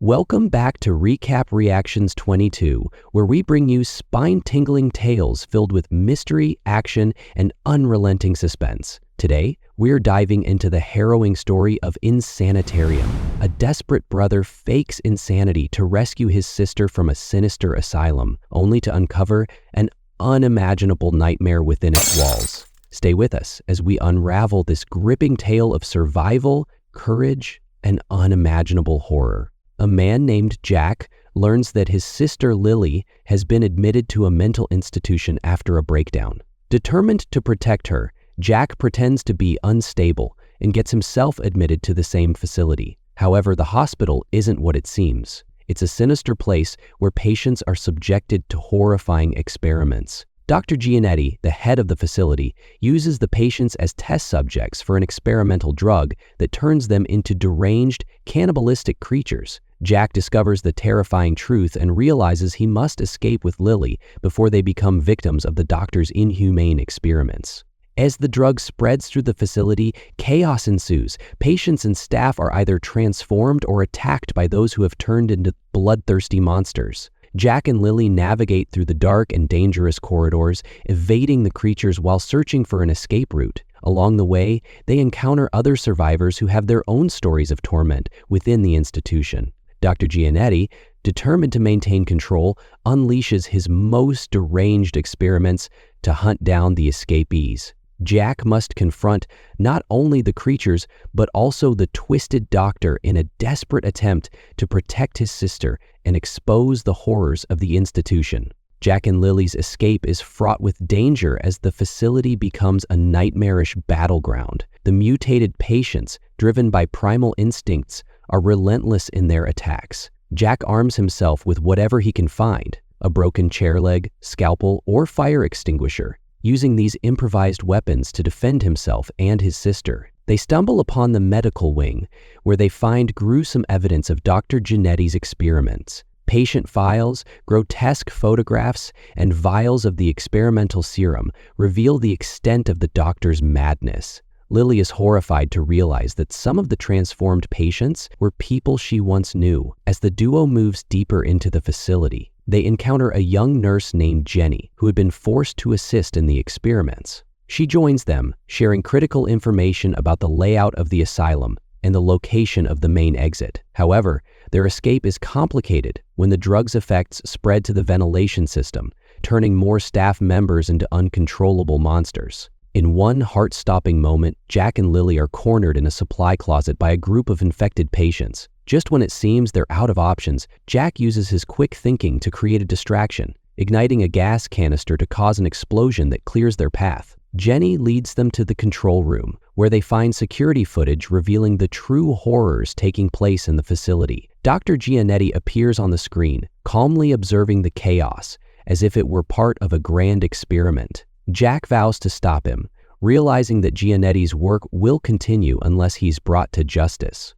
Welcome back to Recap Reactions 22, where we bring you spine-tingling tales filled with mystery, action, and unrelenting suspense. Today, we're diving into the harrowing story of Insanitarium. A desperate brother fakes insanity to rescue his sister from a sinister asylum, only to uncover an unimaginable nightmare within its walls. Stay with us as we unravel this gripping tale of survival, courage, and unimaginable horror. A man named Jack learns that his sister Lily has been admitted to a mental institution after a breakdown. Determined to protect her, Jack pretends to be unstable and gets himself admitted to the same facility. However, the hospital isn't what it seems. It's a sinister place where patients are subjected to horrifying experiments. Dr. Giannetti, the head of the facility, uses the patients as test subjects for an experimental drug that turns them into deranged, cannibalistic creatures. Jack discovers the terrifying truth and realizes he must escape with Lily before they become victims of the doctor's inhumane experiments. As the drug spreads through the facility, chaos ensues. Patients and staff are either transformed or attacked by those who have turned into bloodthirsty monsters. Jack and Lily navigate through the dark and dangerous corridors, evading the creatures while searching for an escape route. Along the way, they encounter other survivors who have their own stories of torment within the institution. Dr. Giannetti, determined to maintain control, unleashes his most deranged experiments to hunt down the escapees. Jack must confront not only the creatures, but also the twisted doctor in a desperate attempt to protect his sister and expose the horrors of the institution. Jack and Lily's escape is fraught with danger as the facility becomes a nightmarish battleground. The mutated patients, driven by primal instincts, are relentless in their attacks. Jack arms himself with whatever he can find, a broken chair leg, scalpel, or fire extinguisher, using these improvised weapons to defend himself and his sister. They stumble upon the medical wing, where they find gruesome evidence of Dr. Giannetti's experiments. Patient files, grotesque photographs, and vials of the experimental serum reveal the extent of the doctor's madness. Lily is horrified to realize that some of the transformed patients were people she once knew. As the duo moves deeper into the facility, they encounter a young nurse named Jenny, who had been forced to assist in the experiments. She joins them, sharing critical information about the layout of the asylum and the location of the main exit. However, their escape is complicated when the drug's effects spread to the ventilation system, turning more staff members into uncontrollable monsters. In one heart-stopping moment, Jack and Lily are cornered in a supply closet by a group of infected patients. Just when it seems they're out of options, Jack uses his quick thinking to create a distraction, igniting a gas canister to cause an explosion that clears their path. Jenny leads them to the control room, where they find security footage revealing the true horrors taking place in the facility. Dr. Giannetti appears on the screen, calmly observing the chaos, as if it were part of a grand experiment. Jack vows to stop him, realizing that Giannetti's work will continue unless he's brought to justice.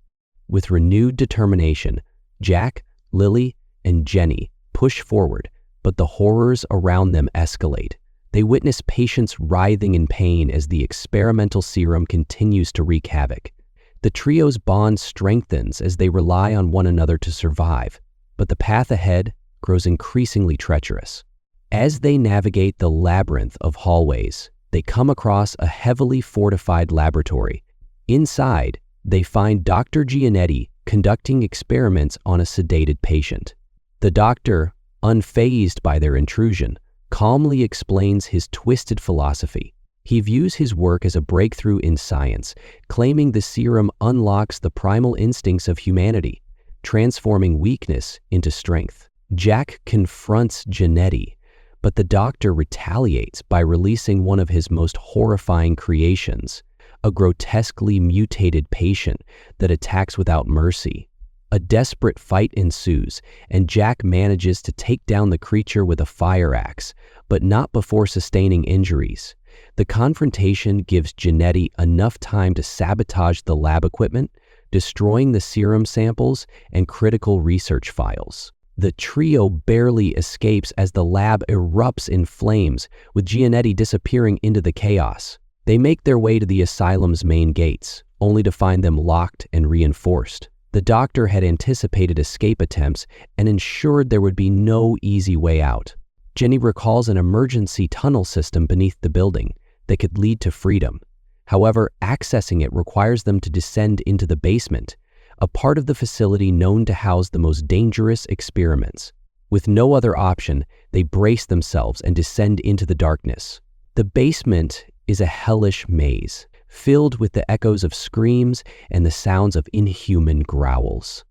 With renewed determination, Jack, Lily, and Jenny push forward, but the horrors around them escalate. They witness patients writhing in pain as the experimental serum continues to wreak havoc. The trio's bond strengthens as they rely on one another to survive, but the path ahead grows increasingly treacherous. As they navigate the labyrinth of hallways, they come across a heavily fortified laboratory. Inside, they find Dr. Giannetti conducting experiments on a sedated patient. The doctor, unfazed by their intrusion, calmly explains his twisted philosophy. He views his work as a breakthrough in science, claiming the serum unlocks the primal instincts of humanity, transforming weakness into strength. Jack confronts Giannetti, but the doctor retaliates by releasing one of his most horrifying creations, a grotesquely mutated patient that attacks without mercy. A desperate fight ensues, and Jack manages to take down the creature with a fire axe, but not before sustaining injuries. The confrontation gives Giannetti enough time to sabotage the lab equipment, destroying the serum samples and critical research files. The trio barely escapes as the lab erupts in flames, with Giannetti disappearing into the chaos. They make their way to the asylum's main gates, only to find them locked and reinforced. The doctor had anticipated escape attempts and ensured there would be no easy way out. Jenny recalls an emergency tunnel system beneath the building that could lead to freedom. However, accessing it requires them to descend into the basement, a part of the facility known to house the most dangerous experiments. With no other option, they brace themselves and descend into the darkness. The basement is a hellish maze, filled with the echoes of screams and the sounds of inhuman growls.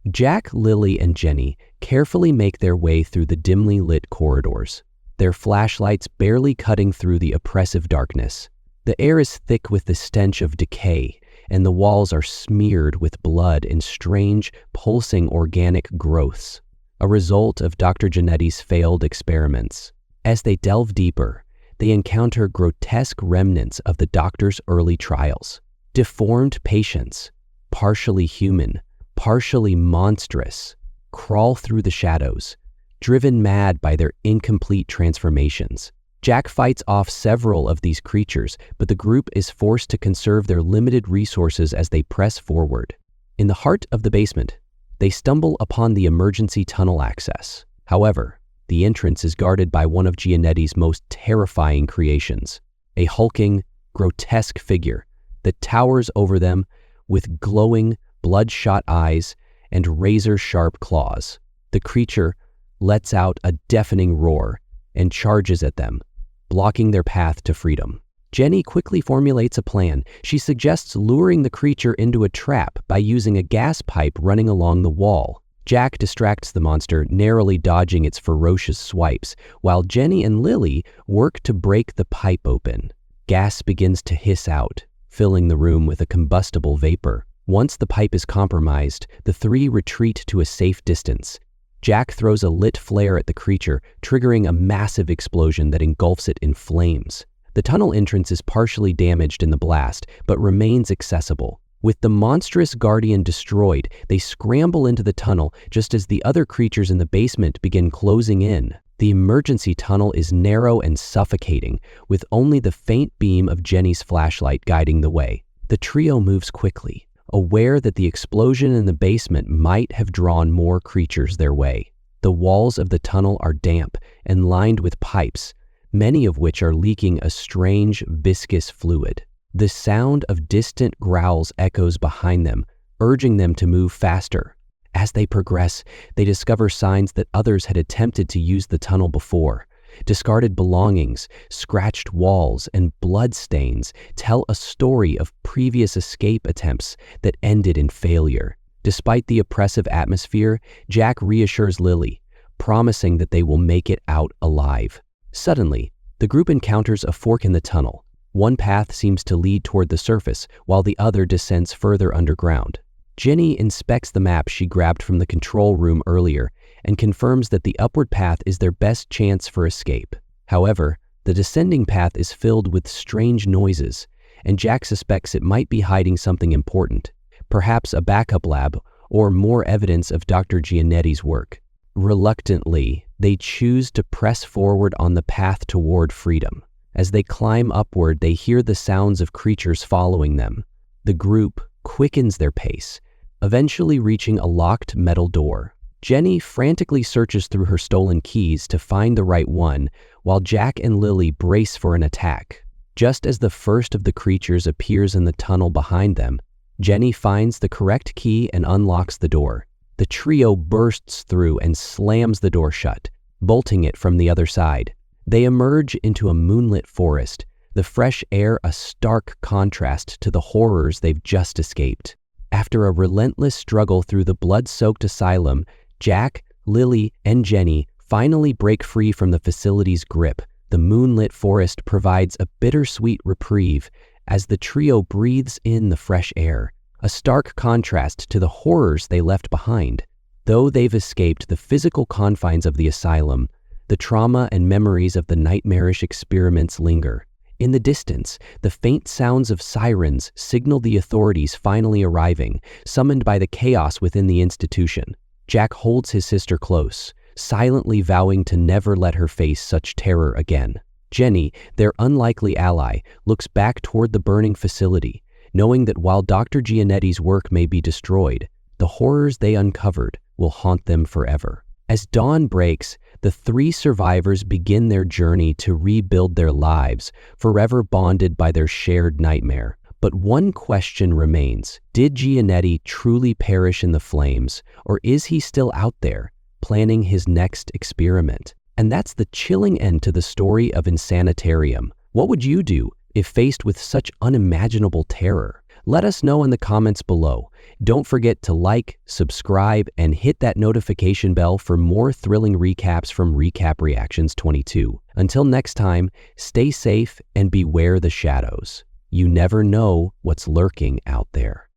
Jack, Lily, and Jenny carefully make their way through the dimly lit corridors, their flashlights barely cutting through the oppressive darkness. The air is thick with the stench of decay, and the walls are smeared with blood and strange, pulsing organic growths, a result of Dr. Gianetti's failed experiments. As they delve deeper, they encounter grotesque remnants of the doctor's early trials. Deformed patients, partially human, partially monstrous, crawl through the shadows, driven mad by their incomplete transformations. Jack fights off several of these creatures, but the group is forced to conserve their limited resources as they press forward. In the heart of the basement, they stumble upon the emergency tunnel access. However, the entrance is guarded by one of Gianetti's most terrifying creations, a hulking, grotesque figure that towers over them with glowing, bloodshot eyes and razor-sharp claws. The creature lets out a deafening roar and charges at them, blocking their path to freedom. Jenny quickly formulates a plan. She suggests luring the creature into a trap by using a gas pipe running along the wall. Jack distracts the monster, narrowly dodging its ferocious swipes, while Jenny and Lily work to break the pipe open. Gas begins to hiss out, filling the room with a combustible vapor. Once the pipe is compromised, the three retreat to a safe distance. Jack throws a lit flare at the creature, triggering a massive explosion that engulfs it in flames. The tunnel entrance is partially damaged in the blast, but remains accessible. With the monstrous guardian destroyed, they scramble into the tunnel just as the other creatures in the basement begin closing in. The emergency tunnel is narrow and suffocating, with only the faint beam of Jenny's flashlight guiding the way. The trio moves quickly, aware that the explosion in the basement might have drawn more creatures their way. The walls of the tunnel are damp and lined with pipes, many of which are leaking a strange, viscous fluid. The sound of distant growls echoes behind them, urging them to move faster. As they progress, they discover signs that others had attempted to use the tunnel before. Discarded belongings, scratched walls, and bloodstains tell a story of previous escape attempts that ended in failure. Despite the oppressive atmosphere, Jack reassures Lily, promising that they will make it out alive. Suddenly, the group encounters a fork in the tunnel. One path seems to lead toward the surface, while the other descends further underground. Jenny inspects the map she grabbed from the control room earlier and confirms that the upward path is their best chance for escape. However, the descending path is filled with strange noises, and Jack suspects it might be hiding something important, perhaps a backup lab or more evidence of Dr. Gianetti's work. Reluctantly, they choose to press forward on the path toward freedom. As they climb upward, they hear the sounds of creatures following them. The group quickens their pace, eventually reaching a locked metal door. Jenny frantically searches through her stolen keys to find the right one, while Jack and Lily brace for an attack. Just as the first of the creatures appears in the tunnel behind them, Jenny finds the correct key and unlocks the door. The trio bursts through and slams the door shut, bolting it from the other side. They emerge into a moonlit forest, the fresh air a stark contrast to the horrors they've just escaped. After a relentless struggle through the blood-soaked asylum, Jack, Lily, and Jenny finally break free from the facility's grip. The moonlit forest provides a bittersweet reprieve as the trio breathes in the fresh air, a stark contrast to the horrors they left behind. Though they've escaped the physical confines of the asylum, the trauma and memories of the nightmarish experiments linger. In the distance, the faint sounds of sirens signal the authorities finally arriving, summoned by the chaos within the institution. Jack holds his sister close, silently vowing to never let her face such terror again. Jenny, their unlikely ally, looks back toward the burning facility, knowing that while Dr. Gianetti's work may be destroyed, the the horrors they uncovered will haunt them forever. As dawn breaks, the three survivors begin their journey to rebuild their lives, forever bonded by their shared nightmare. But one question remains. Did Giannetti truly perish in the flames, or is he still out there, planning his next experiment? And that's the chilling end to the story of Insanitarium. What would you do if faced with such unimaginable terror? Let us know in the comments below. Don't forget to like, subscribe, and hit that notification bell for more thrilling recaps from Recap Reactions 22. Until next time, stay safe and beware the shadows. You never know what's lurking out there.